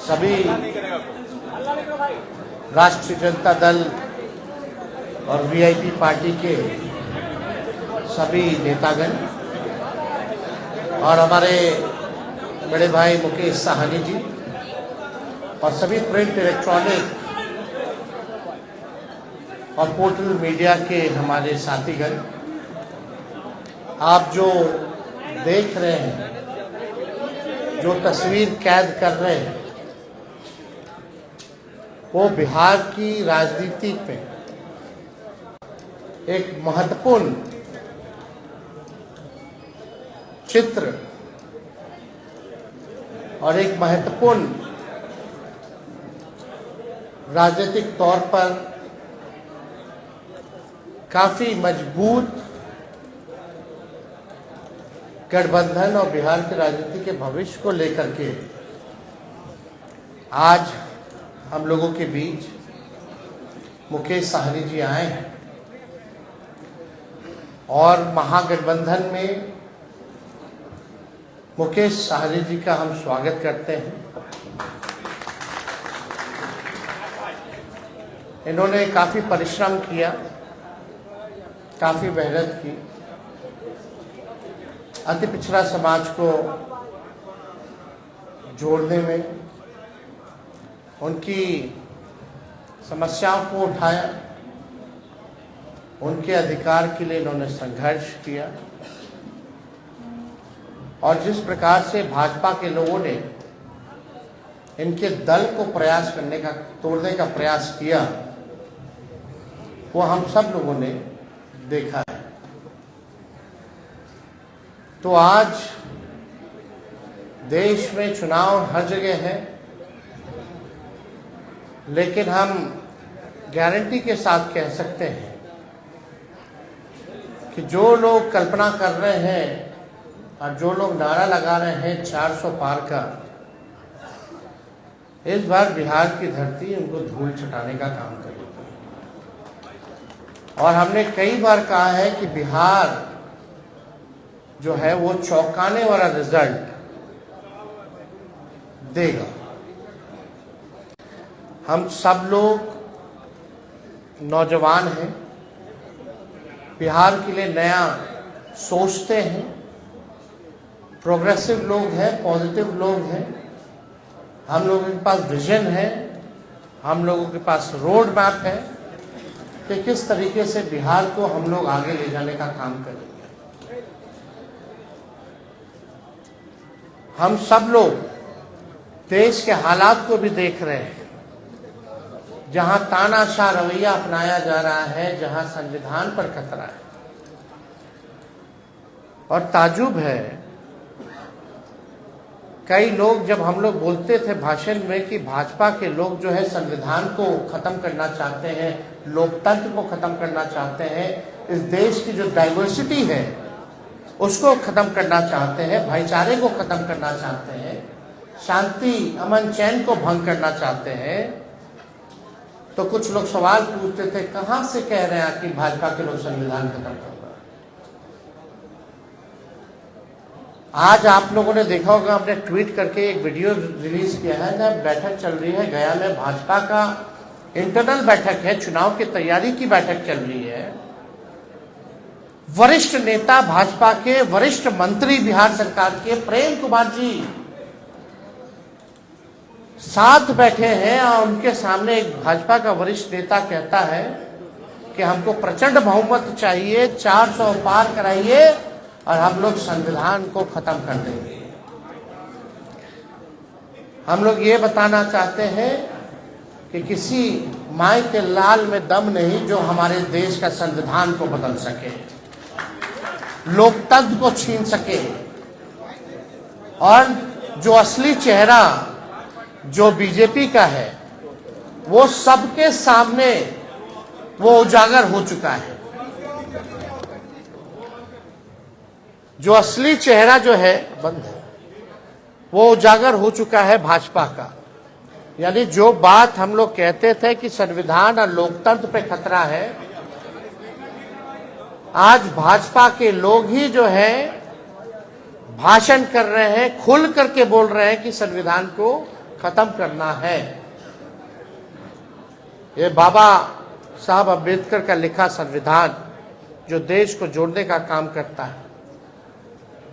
सभी राष्ट्रीय जनता दल और वीआईपी पार्टी के सभी नेतागण और हमारे बड़े भाई मुकेश साहनी जी और सभी प्रिंट, इलेक्ट्रॉनिक और पोर्टल मीडिया के हमारे साथीगण, आप जो देख रहे हैं, जो तस्वीर कैद कर रहे हैं, वो बिहार की राजनीति पे एक महत्वपूर्ण चित्र और एक महत्वपूर्ण राजनीतिक तौर पर काफी मजबूत गठबंधन और बिहार की राजनीति के भविष्य को लेकर के आज हम लोगों के बीच मुकेश साहनी जी आए हैं और महागठबंधन में मुकेश साहनी जी का हम स्वागत करते हैं। इन्होंने काफी परिश्रम किया, काफी मेहनत की, अति पिछड़ा समाज को जोड़ने में, उनकी समस्याओं को उठाया, उनके अधिकार के लिए इन्होंने संघर्ष किया और जिस प्रकार से भाजपा के लोगों ने इनके दल को तोड़ने का प्रयास किया, वो हम सब लोगों ने देखा है। तो आज देश में चुनाव हर जगह है, लेकिन हम गारंटी के साथ कह सकते हैं कि जो लोग कल्पना कर रहे हैं और जो लोग नारा लगा रहे हैं 400 पार का, इस बार बिहार की धरती उनको धूल चटाने का काम करेगी। और हमने कई बार कहा है कि बिहार जो है वो चौंकाने वाला रिजल्ट देगा। हम सब लोग नौजवान हैं, बिहार के लिए नया सोचते हैं, प्रोग्रेसिव लोग हैं, पॉजिटिव लोग हैं, हम लोगों के पास विजन है, हम लोगों के पास रोड मैप है कि किस तरीके से बिहार को हम लोग आगे ले जाने का काम करेंगे। हम सब लोग देश के हालात को भी देख रहे हैं, जहां तानाशाह रवैया अपनाया जा रहा है, जहां संविधान पर खतरा है। और ताजुब है, कई लोग, जब हम लोग बोलते थे भाषण में कि भाजपा के लोग जो है संविधान को खत्म करना चाहते हैं, लोकतंत्र को खत्म करना चाहते हैं, इस देश की जो डाइवर्सिटी है उसको खत्म करना चाहते हैं, भाईचारे को खत्म करना चाहते हैं, शांति अमन चैन को भंग करना चाहते हैं, तो कुछ लोग सवाल पूछते थे, कहां से कह रहे हैं कि भाजपा के लोग संविधान खत्म कर रहे हैं। आज आप लोगों ने देखा होगा, हमने ट्वीट करके एक वीडियो रिलीज किया है, जब बैठक चल रही है गया में, भाजपा का इंटरनल बैठक है, चुनाव की तैयारी की बैठक चल रही है। वरिष्ठ नेता भाजपा के, वरिष्ठ मंत्री बिहार सरकार के प्रेम कुमार जी साथ बैठे हैं और उनके सामने एक भाजपा का वरिष्ठ नेता कहता है कि हमको प्रचंड बहुमत चाहिए, 400 पार कराइए और हम लोग संविधान को खत्म कर देंगे। हम लोग ये बताना चाहते हैं कि किसी माई के लाल में दम नहीं जो हमारे देश का संविधान को बदल सके, लोकतंत्र को छीन सके, और जो असली चेहरा जो बीजेपी का है वो सबके सामने वो उजागर हो चुका है। जो असली चेहरा जो है बंद है, वो उजागर हो चुका है भाजपा का। यानी जो बात हम लोग कहते थे कि संविधान और लोकतंत्र पे खतरा है, आज भाजपा के लोग ही जो है भाषण कर रहे हैं, खुल करके बोल रहे हैं कि संविधान को खत्म करना है। ये बाबा साहब अम्बेडकर का लिखा संविधान जो देश को जोड़ने का काम करता है,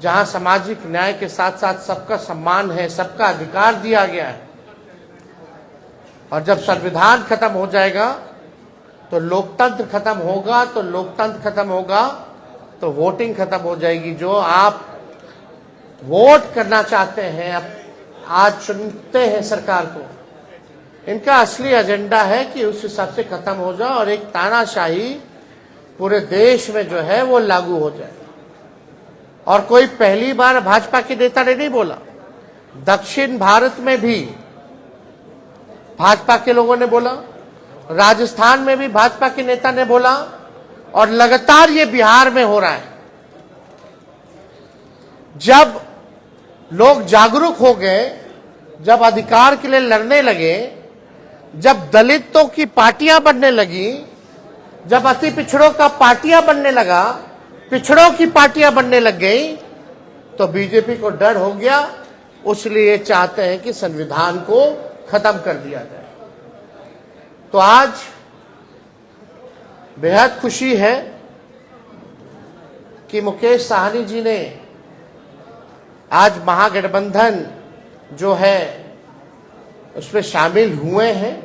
जहां सामाजिक न्याय के साथ साथ सबका सम्मान है, सबका अधिकार दिया गया है। और जब संविधान खत्म हो जाएगा तो लोकतंत्र खत्म होगा, तो लोकतंत्र खत्म होगा तो वोटिंग खत्म हो जाएगी। जो आप वोट करना चाहते हैं, अब आज चुनते हैं सरकार को, इनका असली एजेंडा है कि उस हिसाब से खत्म हो जाए और एक तानाशाही पूरे देश में जो है वो लागू हो जाए। और कोई पहली बार भाजपा के नेता ने नहीं बोला, दक्षिण भारत में भी भाजपा के लोगों ने बोला, राजस्थान में भी भाजपा के नेता ने बोला, और लगातार ये बिहार में हो रहा है। जब लोग जागरूक हो गए, जब अधिकार के लिए लड़ने लगे, जब दलितों की पार्टियां बनने लगी, जब अति पिछड़ों का पार्टियां बनने लगा, पिछड़ों की पार्टियां बनने लग गई, तो बीजेपी को डर हो गया। इसलिए चाहते हैं कि संविधान को खत्म कर दिया जाए। तो आज बेहद खुशी है कि मुकेश साहनी जी ने आज महागठबंधन जो है उसमें शामिल हुए हैं,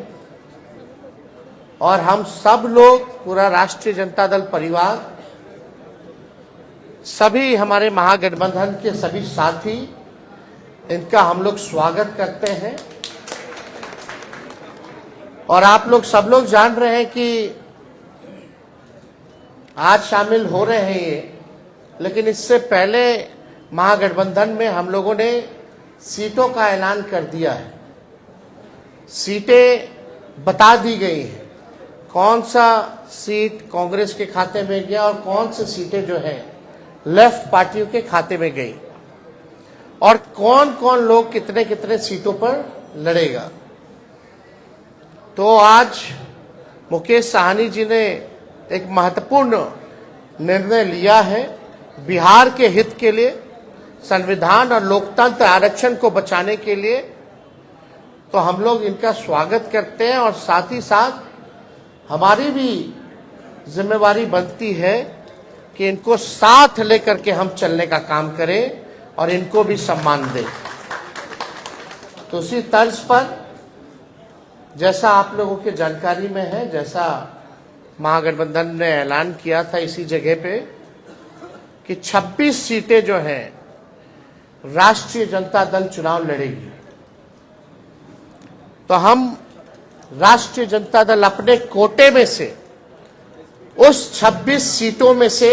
और हम सब लोग, पूरा राष्ट्रीय जनता दल परिवार, सभी हमारे महागठबंधन के सभी साथी, इनका हम लोग स्वागत करते हैं। और आप लोग सब लोग जान रहे हैं कि आज शामिल हो रहे हैं ये, लेकिन इससे पहले महागठबंधन में हम लोगों ने सीटों का ऐलान कर दिया है। सीटें बता दी गई हैं, कौन सा सीट कांग्रेस के खाते में गया और कौन सी सीटें जो है लेफ्ट पार्टियों के खाते में गई, और कौन कौन लोग कितने कितने सीटों पर लड़ेगा। तो आज मुकेश साहनी जी ने एक महत्वपूर्ण निर्णय लिया है बिहार के हित के लिए, संविधान और लोकतंत्र आरक्षण को बचाने के लिए। तो हम लोग इनका स्वागत करते हैं, और साथ ही साथ हमारी भी जिम्मेवारी बनती है कि इनको साथ लेकर के हम चलने का काम करें और इनको भी सम्मान दें। तो उसी तर्ज पर, जैसा आप लोगों के जानकारी में है, जैसा महागठबंधन ने ऐलान किया था इसी जगह पे कि 26 सीटें जो हैं राष्ट्रीय जनता दल चुनाव लड़ेगी। तो हम राष्ट्रीय जनता दल अपने कोटे में से उस 26 सीटों में से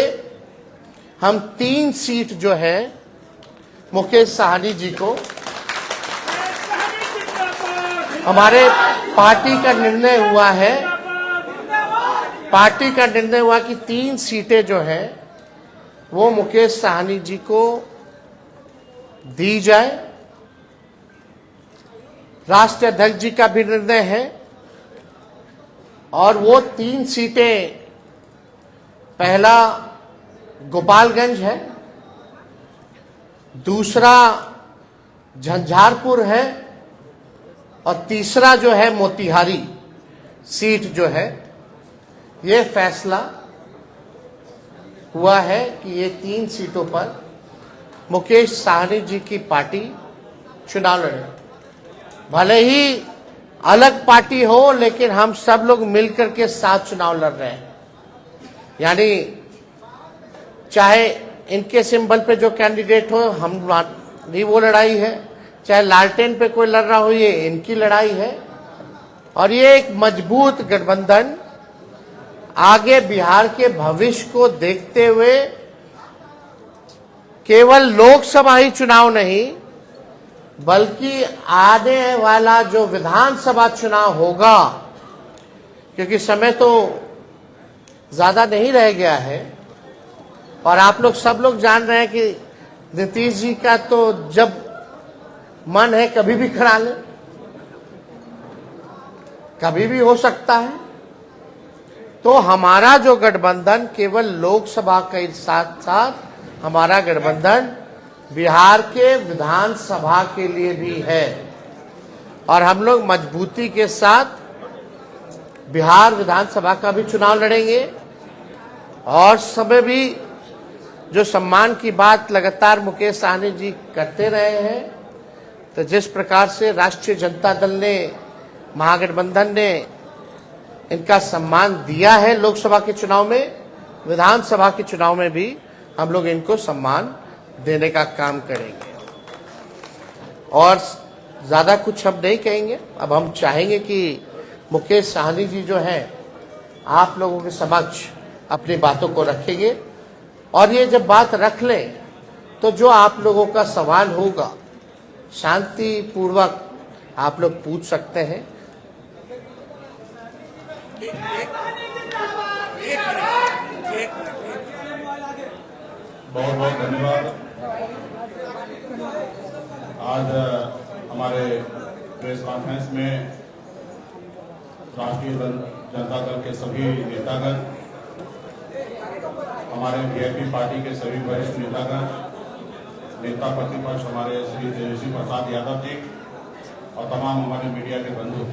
हम 3 सीट जो है मुकेश साहनी जी को, हमारे पार्टी का निर्णय हुआ है, पार्टी का निर्णय हुआ कि 3 सीटें जो है वो मुकेश साहनी जी को दी जाए। राष्ट्रीय अध्यक्ष जी का भी निर्णय है, और वो 3 सीटें, पहला गोपालगंज है, दूसरा झंझारपुर है, और तीसरा जो है मोतिहारी सीट जो है। ये फैसला हुआ है कि ये 3 सीटों पर मुकेश साहनी जी की पार्टी चुनाव लड़े। भले ही अलग पार्टी हो, लेकिन हम सब लोग मिलकर के साथ चुनाव लड़ रहे हैं। यानी चाहे इनके सिंबल पे जो कैंडिडेट हो, हमारी वो लड़ाई है, चाहे लालटेन पे कोई लड़ रहा हो, ये इनकी लड़ाई है। और ये एक मजबूत गठबंधन आगे बिहार के भविष्य को देखते हुए केवल लोकसभा ही चुनाव नहीं, बल्कि आने वाला जो विधानसभा चुनाव होगा, क्योंकि समय तो ज्यादा नहीं रह गया है, और आप लोग सब लोग जान रहे हैं कि नीतीश जी का तो जब मन है कभी भी करा ले, कभी भी हो सकता है। तो हमारा जो गठबंधन केवल लोकसभा के साथ साथ हमारा गठबंधन बिहार के विधानसभा के लिए भी है। और हम लोग मजबूती के साथ बिहार विधानसभा का भी चुनाव लड़ेंगे। और समय भी जो सम्मान की बात लगातार मुकेश सहनी जी करते रहे हैं, तो जिस प्रकार से राष्ट्रीय जनता दल ने, महागठबंधन ने इनका सम्मान दिया है लोकसभा के चुनाव में, विधानसभा के चुनाव में भी हम लोग इनको सम्मान देने का काम करेंगे। और ज़्यादा कुछ हम नहीं कहेंगे। अब हम चाहेंगे कि मुकेश सहनी जी जो है आप लोगों के समक्ष अपनी बातों को रखेंगे, और ये जब बात रख लें तो जो आप लोगों का सवाल होगा शांतिपूर्वक आप लोग पूछ सकते हैं। बहुत बहुत धन्यवाद। आज हमारे प्रेस कॉन्फ्रेंस में राष्ट्रीय जनता दल के सभी नेतागण, हमारे वीआईपी पार्टी के सभी वरिष्ठ नेतागण, नेता प्रतिपक्ष हमारे श्री तेजस्वी प्रसाद यादव जी और तमाम हमारे मीडिया के बंधु,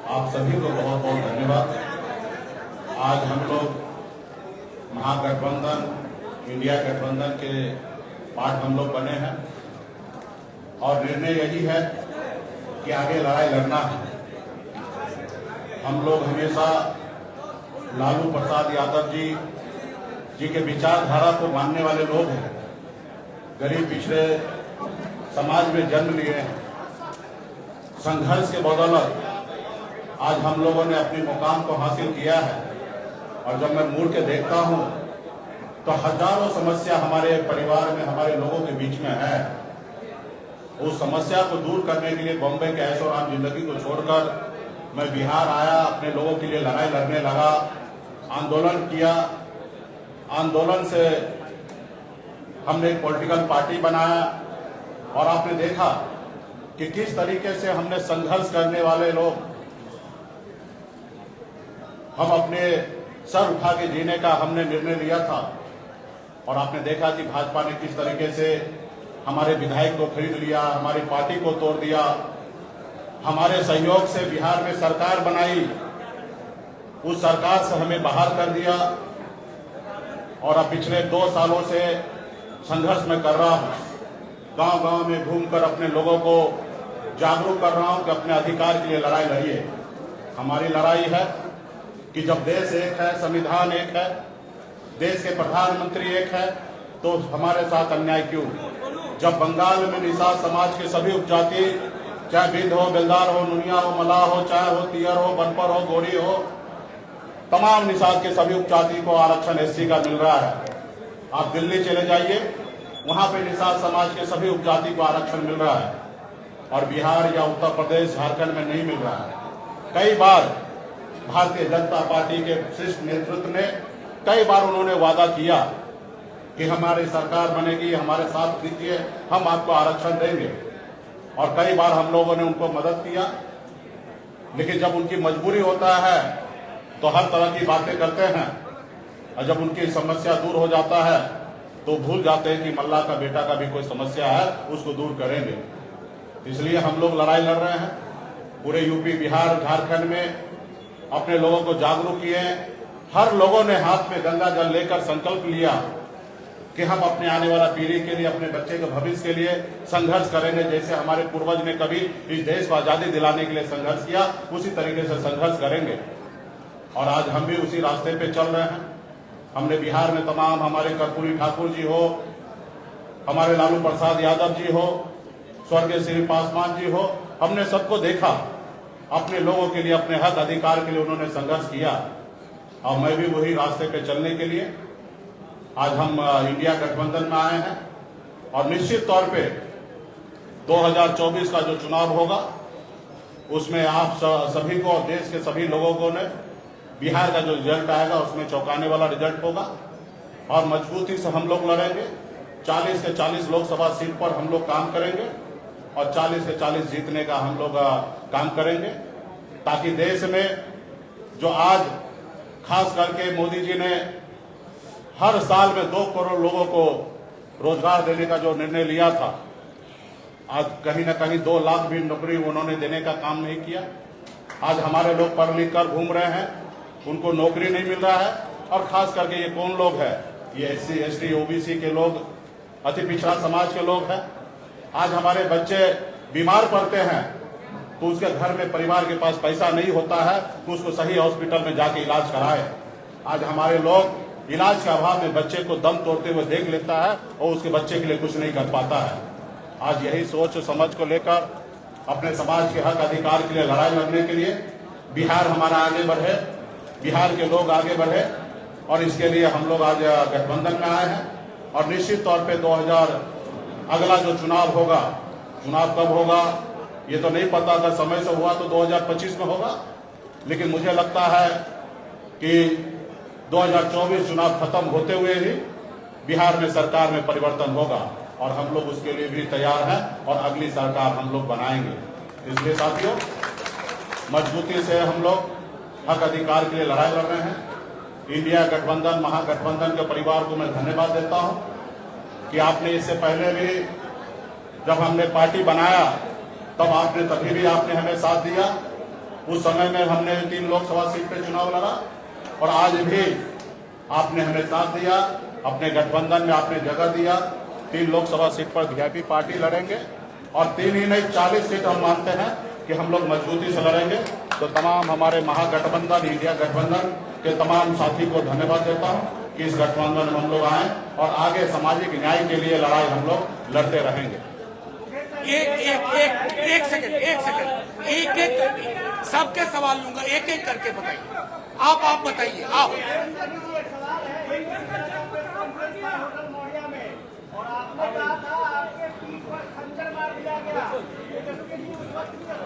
आप सभी को बहुत बहुत धन्यवाद। आज हम लोग महागठबंधन, इंडिया गठबंधन के पार्ट हम लोग बने हैं और निर्णय यही है कि आगे लड़ाई लड़ना है। हम लोग हमेशा लालू प्रसाद यादव जी के विचारधारा को मानने वाले लोग हैं। गरीब पिछड़े समाज में जन्म लिए हैं। संघर्ष के बदौलत आज हम लोगों ने अपने मुकाम को हासिल किया है। और जब मैं मुड़ के देखता हूं तो हजारों समस्या हमारे परिवार में, हमारे लोगों के बीच में है। उस समस्या को दूर करने के लिए बॉम्बे के ऐशो आराम जिंदगी को छोड़कर मैं बिहार आया, अपने लोगों के लिए लड़ाई लड़ने लगा, आंदोलन किया। आंदोलन से हमने एक पॉलिटिकल पार्टी बनाया और आपने देखा कि किस तरीके से हमने संघर्ष करने वाले लोग, हम अपने सर उठा के जीने का हमने निर्णय लिया था। और आपने देखा कि भाजपा ने किस तरीके से हमारे विधायक को खरीद लिया, हमारी पार्टी को तोड़ दिया, हमारे सहयोग से बिहार में सरकार बनाई, उस सरकार से हमें बाहर कर दिया। और अब पिछले 2 सालों से संघर्ष में कर रहा हूं, गांव-गांव में घूमकर अपने लोगों को जागरूक कर रहा हूं कि अपने अधिकार के लिए लड़ाई लड़िए। हमारी लड़ाई है कि जब देश एक है, संविधान एक है, देश के प्रधानमंत्री एक है, तो हमारे साथ अन्याय क्यों? जब बंगाल में निषाद समाज के सभी उपजाति, चाहे बिंद हो, बेलदार हो, नुनिया हो, मलाह हो, चाहे हो तियर हो, बनपर हो, गोरी हो, तमाम निषाद के सभी उपजाति को आरक्षण एससी का मिल रहा है। आप दिल्ली चले जाइए, वहां पे निषाद समाज के सभी उपजाति को आरक्षण मिल रहा है और बिहार या उत्तर प्रदेश, झारखंड में नहीं मिल रहा है। कई बार भारतीय जनता पार्टी के शीर्ष नेतृत्व ने कई बार उन्होंने वादा किया कि हमारी सरकार बनेगी, हमारे साथ दीजिए, हम आपको आरक्षण देंगे। और कई बार हम लोगों ने उनको मदद किया, लेकिन जब उनकी मजबूरी होता है तो हर तरह की बातें करते हैं। और जब उनकी समस्या दूर हो जाता है तो भूल जाते हैं कि मल्ला का बेटा का भी कोई समस्या है, उसको दूर करेंगे। इसलिए हम लोग लड़ाई लड़ रहे हैं। पूरे यूपी, बिहार, झारखंड में अपने लोगों को जागरूक किए। हर लोगों ने हाथ में गंगा जल लेकर संकल्प लिया कि हम अपने आने वाला पीढ़ी के लिए, अपने बच्चे के भविष्य के लिए संघर्ष करेंगे। जैसे हमारे पूर्वज ने कभी इस देश को आजादी दिलाने के लिए संघर्ष किया, उसी तरीके से संघर्ष करेंगे। और आज हम भी उसी रास्ते पे चल रहे हैं। हमने बिहार में तमाम, हमारे कर्पूरी ठाकुर जी हो, हमारे लालू प्रसाद यादव जी हो, स्वर्गीय श्री पासवान जी हो, हमने सबको देखा। अपने लोगों के लिए, अपने हक अधिकार के लिए उन्होंने संघर्ष किया। और मैं भी वही रास्ते पे चलने के लिए आज हम इंडिया गठबंधन में आए हैं। और निश्चित तौर पे 2024 का जो चुनाव होगा उसमें आप सभी को और देश के सभी लोगों को ने बिहार का जो रिजल्ट आएगा उसमें चौंकाने वाला रिजल्ट होगा। और मजबूती से हम लोग लड़ेंगे। 40 से 40 लोकसभा सीट पर हम लोग काम करेंगे और 40 से 40 जीतने का हम लोग काम करेंगे, ताकि देश में जो आज खास करके मोदी जी ने हर साल में 2 करोड़ लोगों को रोजगार देने का जो निर्णय लिया था, आज कहीं ना कहीं 2 लाख भी नौकरी उन्होंने देने का काम नहीं किया। आज हमारे लोग पढ़ लिख कर घूम रहे हैं, उनको नौकरी नहीं मिल रहा है। और खास करके ये कौन लोग हैं? ये SC, ST, OBC के लोग, अति पिछड़ा समाज के लोग हैं। आज हमारे बच्चे बीमार पड़ते हैं तो उसके घर में परिवार के पास पैसा नहीं होता है तो उसको सही हॉस्पिटल में जाके इलाज कराए। आज हमारे लोग इलाज के अभाव में बच्चे को दम तोड़ते हुए देख लेता है और उसके बच्चे के लिए कुछ नहीं कर पाता है। आज यही सोच समझ को लेकर अपने समाज के हक अधिकार के लिए लड़ाई लड़ने के लिए बिहार हमारा आगे बढ़े, बिहार के लोग आगे बढ़े, और इसके लिए हम लोग आज गठबंधन में आए हैं। और निश्चित तौर पे 2000 अगला जो चुनाव होगा, चुनाव कब होगा ये तो नहीं पता, अगर समय से हुआ तो 2025 में होगा, लेकिन मुझे लगता है कि 2024 चुनाव खत्म होते हुए ही बिहार में सरकार में परिवर्तन होगा और हम लोग उसके लिए भी तैयार हैं और अगली सरकार हम लोग बनाएंगे। इसलिए साथियों, मजबूती से हम लोग हक अधिकार के लिए लड़ाई लड़ रहे हैं। इंडिया गठबंधन, महागठबंधन के परिवार को मैं धन्यवाद देता हूं कि आपने इससे पहले भी जब हमने पार्टी बनाया तब आपने तभी भी आपने हमें साथ दिया। उस समय में हमने 3 लोकसभा सीट पे चुनाव लड़ा और आज भी आपने हमें साथ दिया। अपने गठबंधन में आपने जगह दिया। 3 लोकसभा सीट पर VIP पार्टी लड़ेंगे और 3 ही नहीं 40 सीट हम मानते हैं कि हम लोग मजबूती से लड़ेंगे। तो तमाम हमारे महागठबंधन, इंडिया गठबंधन के तमाम साथी को धन्यवाद देता हूं कि इस गठबंधन में हम लोग आए और आगे सामाजिक न्याय के लिए लड़ाई हम लोग लड़ते रहेंगे। एक सेकंड, एक सबके सवाल लूंगा, एक करके बताइए। आप बताइए। आप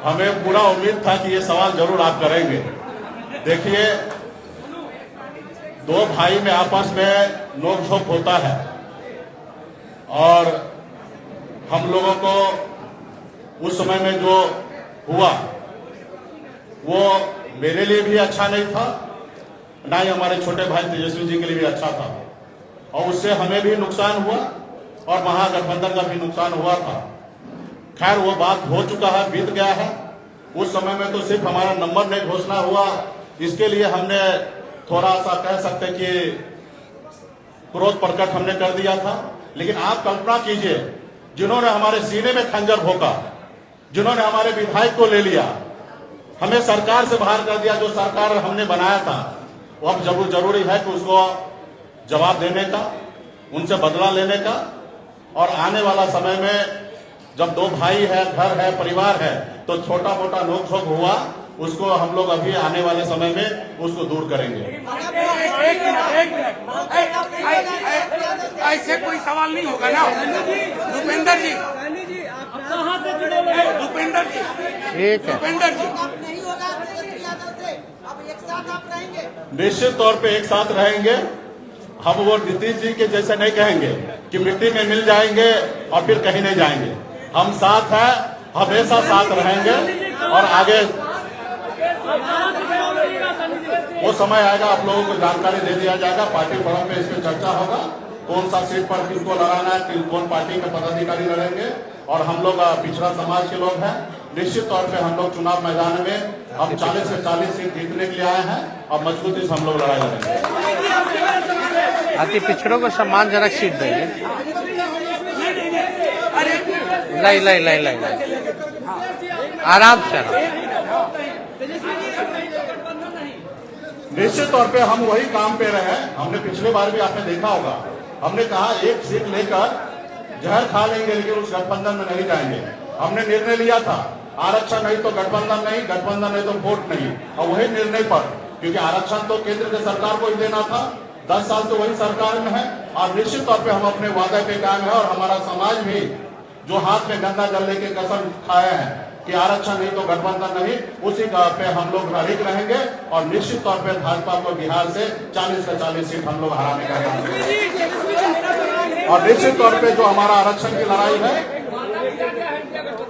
हमें पूरा उम्मीद था कि ये सवाल जरूर आप करेंगे। देखिए, 2 भाई में आपस में नोक-झोंक होता है और हम लोगों को उस समय में जो हुआ वो मेरे लिए भी अच्छा नहीं था, ना ही हमारे छोटे भाई तेजस्वी जी के लिए भी अच्छा था, और उससे हमें भी नुकसान हुआ और महागठबंधन का भी नुकसान हुआ था। खैर, वो बात हो चुका है, बीत गया है। उस समय में तो सिर्फ हमारा नंबर नहीं घोषणा हुआ, इसके लिए हमने थोड़ा सा कह सकते कि क्रोध प्रकट हमने कर दिया था। लेकिन आप कल्पना कीजिए, जिन्होंने हमारे सीने में खंजर भोंका, जिन्होंने हमारे विधायक को ले लिया, हमें सरकार से बाहर कर दिया, जो सरकार हमने बनाया था, वो अब जरूरी है कि उसको जवाब देने का, उनसे बदला लेने का। और आने वाला समय में जब 2 भाई है, घर है, परिवार है, तो छोटा मोटा नोक झोंक हुआ, उसको हम लोग अभी आने वाले समय में उसको दूर करेंगे। एक मिनट, ऐसे कोई सवाल नहीं होगा ना भूपेंद्र जी? कहाँ से जुड़े हुए भूपेंद्र जी? ठीक है, भूपेंद्र जी, नहीं होगा अब एक साथ आप रहेंगे? निश्चित तौर पे एक साथ रहेंगे। हम वो नीतीश जी के जैसे नहीं कहेंगे कि मिट्टी में मिल जाएंगे और फिर कहीं नहीं जाएंगे। हम साथ हैं, हमेशा साथ रहेंगे और आगे वो समय आएगा, आप लोगों को जानकारी दे दिया जाएगा। पार्टी फोरम पे इसमें चर्चा होगा, कौन सा सीट पर किसको लड़ाना है, कौन पार्टी के पदाधिकारी लड़ेंगे। और हम लोग पिछड़ा समाज के लोग हैं, निश्चित तौर पे हम लोग चुनाव मैदान में हम 40 से 40 सीट जीतने के लिए आए हैं और मजबूती से हम लोग लड़ाई लड़ेंगे। अति पिछड़ों को सम्मानजनक सीट देंगे। लाई आराम से। निश्चित तौर पे हम वही काम पे रहे। हमने पिछले बार भी आपने देखा होगा, हमने कहा एक सीट लेकर जहर खा लेंगे लेकिन उस गठबंधन में नहीं जाएंगे। हमने निर्णय लिया था, आरक्षण नहीं तो गठबंधन नहीं, गठबंधन नहीं तो वोट नहीं। और वही निर्णय पर, क्योंकि आरक्षण तो केंद्र की सरकार को ही देना था, 10 साल से वही सरकार में है और निश्चित तौर पे हम अपने वादे पे कायम है। और हमारा समाज भी जो हाथ में गंगा जल लेके कसम खाए हैं कि आरक्षण नहीं तो गठबंधन नहीं, उसी का पे हम लोग अड़िग रहेंगे और निश्चित तौर पे भाजपा को बिहार से 40 से 40 सीट हम लोग हराने का काम करेंगे। और निश्चित तौर पे जो हमारा आरक्षण की लड़ाई है,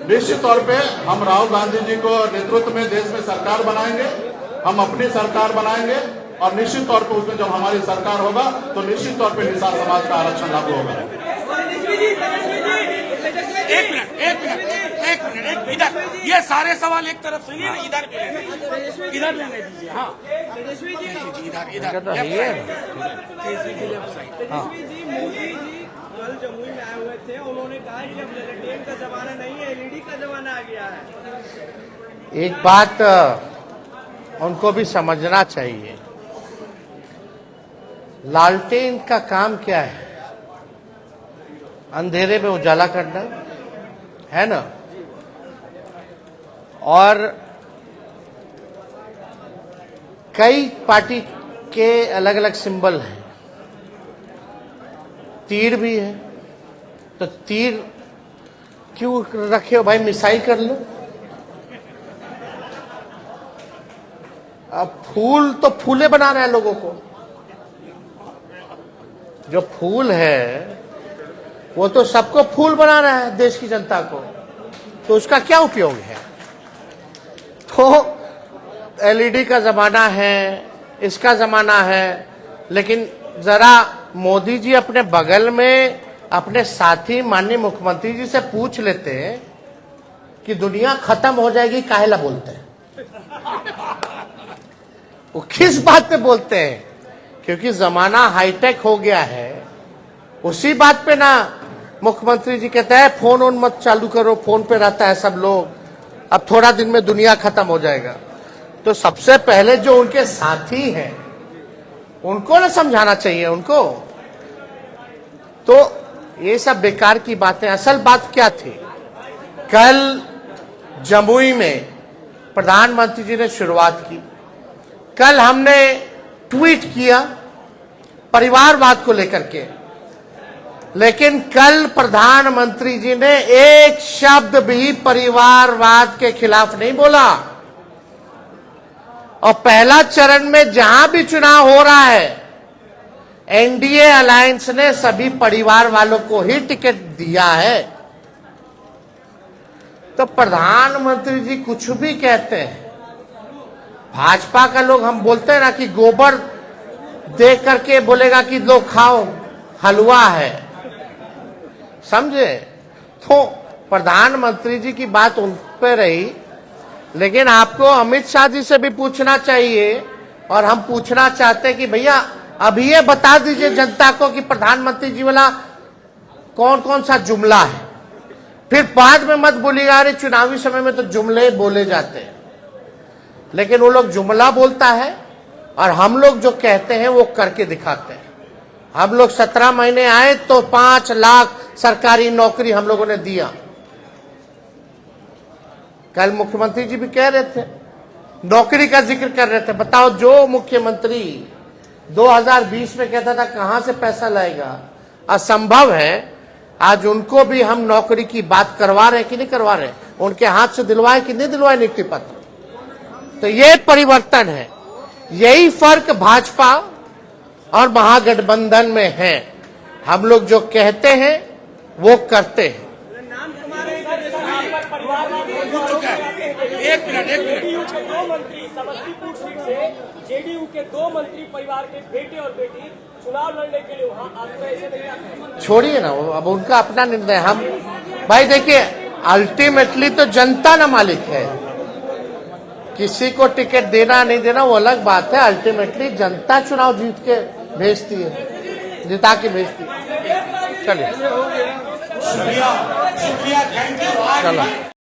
निश्चित तौर पे हम राहुल गांधी जी को नेतृत्व में देश में सरकार बनाएंगे, हम अपनी सरकार बनाएंगे और निश्चित तौर पे उसमें जब हमारी सरकार होगा तो निश्चित तौर पे निषाद समाज का आरक्षण लागू होगा। एक मिनट इधर, ये सारे सवाल एक तरफ सुनिए ना, इधर भी इधर लेने दीजिए। हाँ तेजस्वी जी, इधर तो है ही है। तेजस्वी जी, मोदी जी कल जमुई में आए हुए थे, उन्होंने कहा कि अब लैट्रिन का जमाना नहीं है, एलईडी का जमाना आ गया है। एक बात उनको भी समझना चाहिए, लालटेन का काम क्या है? अंधेरे में उजाला करना है ना। और कई पार्टी के अलग अलग सिंबल हैं, तीर भी है, तो तीर क्यों रखे हो भाई? मिसाइल कर लो। अब फूल तो फूले बना रहे हैं लोगों को, जो फूल है वो तो सबको फूल बना रहा है, देश की जनता को, तो उसका क्या उपयोग है? तो एलईडी का जमाना है, इसका जमाना है, लेकिन जरा मोदी जी अपने बगल में अपने साथी माननीय मुख्यमंत्री जी से पूछ लेते हैं कि दुनिया खत्म हो जाएगी, काहेला बोलते हैं? वो किस बात पे बोलते हैं? क्योंकि जमाना हाईटेक हो गया है, उसी बात पे ना मुख्यमंत्री जी कहते हैं फोन ऑन मत चालू करो, फोन पे रहता है सब लोग, अब थोड़ा दिन में दुनिया खत्म हो जाएगा। तो सबसे पहले जो उनके साथी हैं उनको ना समझाना चाहिए उनको। तो ये सब बेकार की बातें। असल बात क्या थी? कल जमुई में प्रधानमंत्री जी ने शुरुआत की, कल हमने ट्वीट किया परिवारवाद को लेकर के, लेकिन कल प्रधानमंत्री जी ने एक शब्द भी परिवारवाद के खिलाफ नहीं बोला। और पहला चरण में जहां भी चुनाव हो रहा है, एनडीए अलायंस ने सभी परिवार वालों को ही टिकट दिया है। तो प्रधानमंत्री जी कुछ भी कहते हैं, भाजपा का लोग, हम बोलते हैं ना कि गोबर दे करके बोलेगा कि लो खाओ, हलवा है, समझे? तो प्रधानमंत्री जी की बात उन पे रही, लेकिन आपको अमित शाह जी से भी पूछना चाहिए। और हम पूछना चाहते हैं कि भैया अभी ये बता दीजिए जनता को कि प्रधानमंत्री जी वाला कौन कौन सा जुमला है, फिर बाद में मत बोलिएगा अरे चुनावी समय में तो जुमले बोले जाते हैं। लेकिन वो लोग जुमला बोलता है और हम लोग जो कहते हैं वो करके दिखाते हैं। हम लोग 17 महीने आए तो 5 लाख सरकारी नौकरी हम लोगों ने दिया। कल मुख्यमंत्री जी भी कह रहे थे, नौकरी का जिक्र कर रहे थे। बताओ, जो मुख्यमंत्री 2020 में कहता था कहां से पैसा लाएगा, असंभव है। आज उनको भी हम नौकरी की बात करवा रहे हैं कि नहीं करवा रहे? उनके हाथ से दिलवाए कि नहीं दिलवाए नियुक्ति पत्र? तो ये परिवर्तन है, यही फर्क भाजपा और महागठबंधन में है। हम लोग जो कहते हैं वो करते हैं। एक मिनट जेडीयू के 2 मंत्री समस्तीपुर सीट से, जेडीयू के 2 मंत्री परिवार के बेटे और बेटी चुनाव लड़ने के लिए वहाँ आपको ऐसे नहीं आते? छोड़िए ना, अब उनका अपना निर्णय। हम भाई देखिए, अल्टीमेटली तो जनता ना मालिक है, किसी को टिकट देना नहीं देना वो अलग बात है। अल्टीमेटली जनता चुनाव जीत के भेजती है, जिता के भेजती है। चलिए, शुक्रिया, थैंक यू। चलो।